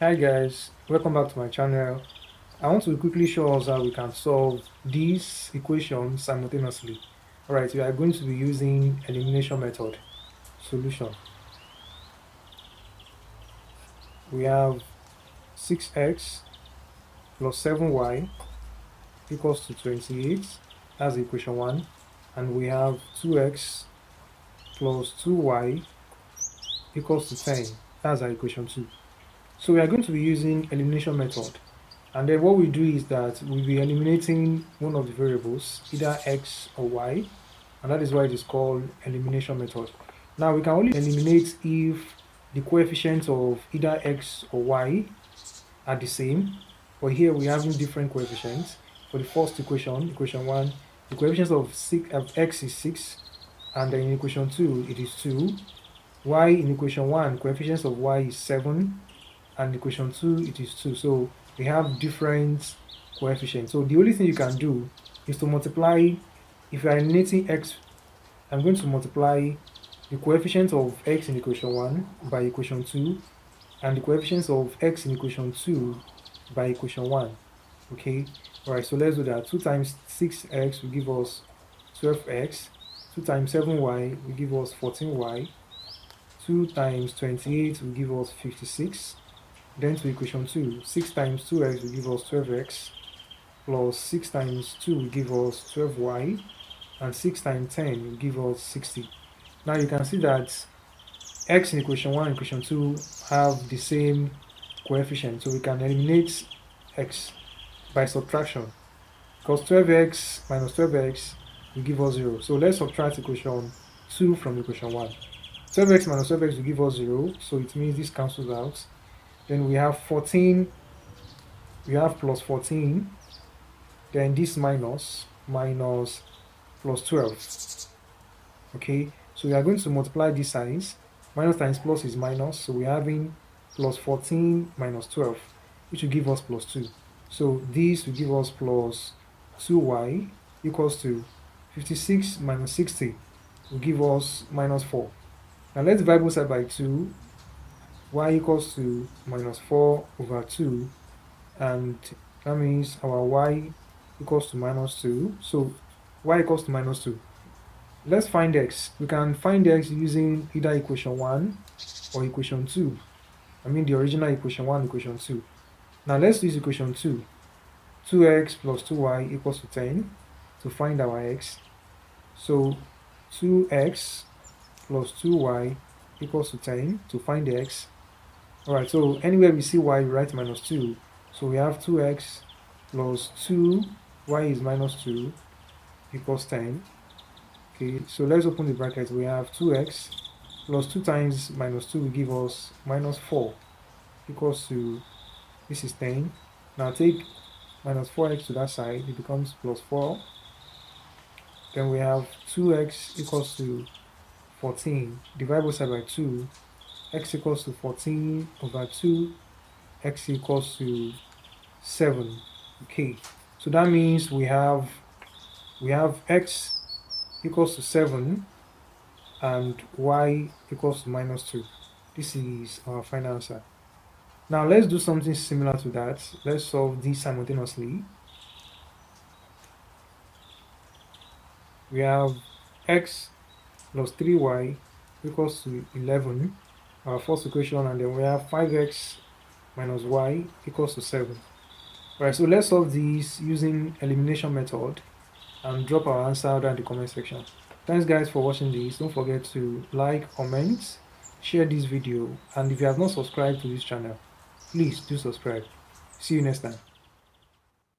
Hi guys, welcome back to my channel. I want to quickly show us how we can solve these equations simultaneously. Alright, we are going to be using elimination method. Solution. We have 6x plus 7y equals to 28. That's equation 1. And we have 2x plus 2y equals to 10. That's our equation 2. So we are going to be using elimination method. And then what we do is that we'll be eliminating one of the variables, either x or y, and that is why it is called elimination method. Now we can only eliminate if the coefficients of either x or y are the same, but here we're having different coefficients. For the first equation, equation 1, the coefficients of x is 6, and then in equation 2 it is 2. Y in equation 1, coefficients of y is 7, and equation 2 it is 2. So we have different coefficients. So the only thing you can do is to multiply. If you are eliminating x, I'm going to multiply the coefficients of x in equation 1 by equation 2 and the coefficients of x in equation 2 by equation 1. Okay, alright, so let's do that. 2 times 6x will give us 12x, 2 times 7y will give us 14y, 2 times 28 will give us 56. Then to equation 2, 6 times 2x will give us 12x, plus 6 times 2 will give us 12y, and 6 times 10 will give us 60. Now you can see that x in equation 1 and equation 2 have the same coefficient, so we can eliminate x by subtraction, because 12x minus 12x will give us 0. So let's subtract equation 2 from equation 1. 12x minus 12x will give us 0, so it means this cancels out. Then we have 14, we have plus 14, then this minus plus 12. Okay, so we are going to multiply these signs. Minus times plus is minus, so we're having plus 14 minus 12, which will give us plus 2. So this will give us plus 2y equals to 56 minus 60 will give us minus 4. Now let's divide both sides by 2. Y equals to minus 4 over 2, and that means our y equals to minus 2. So y equals to minus 2. Let's find x. We can find x using either equation 1 or equation 2. I mean the original equation 1, equation 2. Now let's use equation 2. 2x plus 2y equals to 10 to find our x. So 2x plus 2y equals to 10 to find the x. Alright, so anywhere we see y, we write minus 2. So we have 2x plus 2, y is minus 2, equals 10. Okay, so let's open the bracket. We have 2x plus 2 times minus 2 will give us minus 4, equals to, this is 10. Now take minus 4x to that side, it becomes plus 4. Then we have 2x equals to 14. Divide both sides by 2. X equals to 14 over 2, x equals to 7. Okay, so that means we have x equals to 7 and y equals to minus 2. This is our final answer. Now let's do something similar to that. Let's solve this simultaneously. We have x plus 3y equals to 11. Our first equation, and then we have 5x minus y equals to 7. Alright, so let's solve these using elimination method and drop our answer down in the comment section. Thanks guys for watching this. Don't forget to like, comment, share this video, and if you have not subscribed to this channel, please do subscribe. See you next time.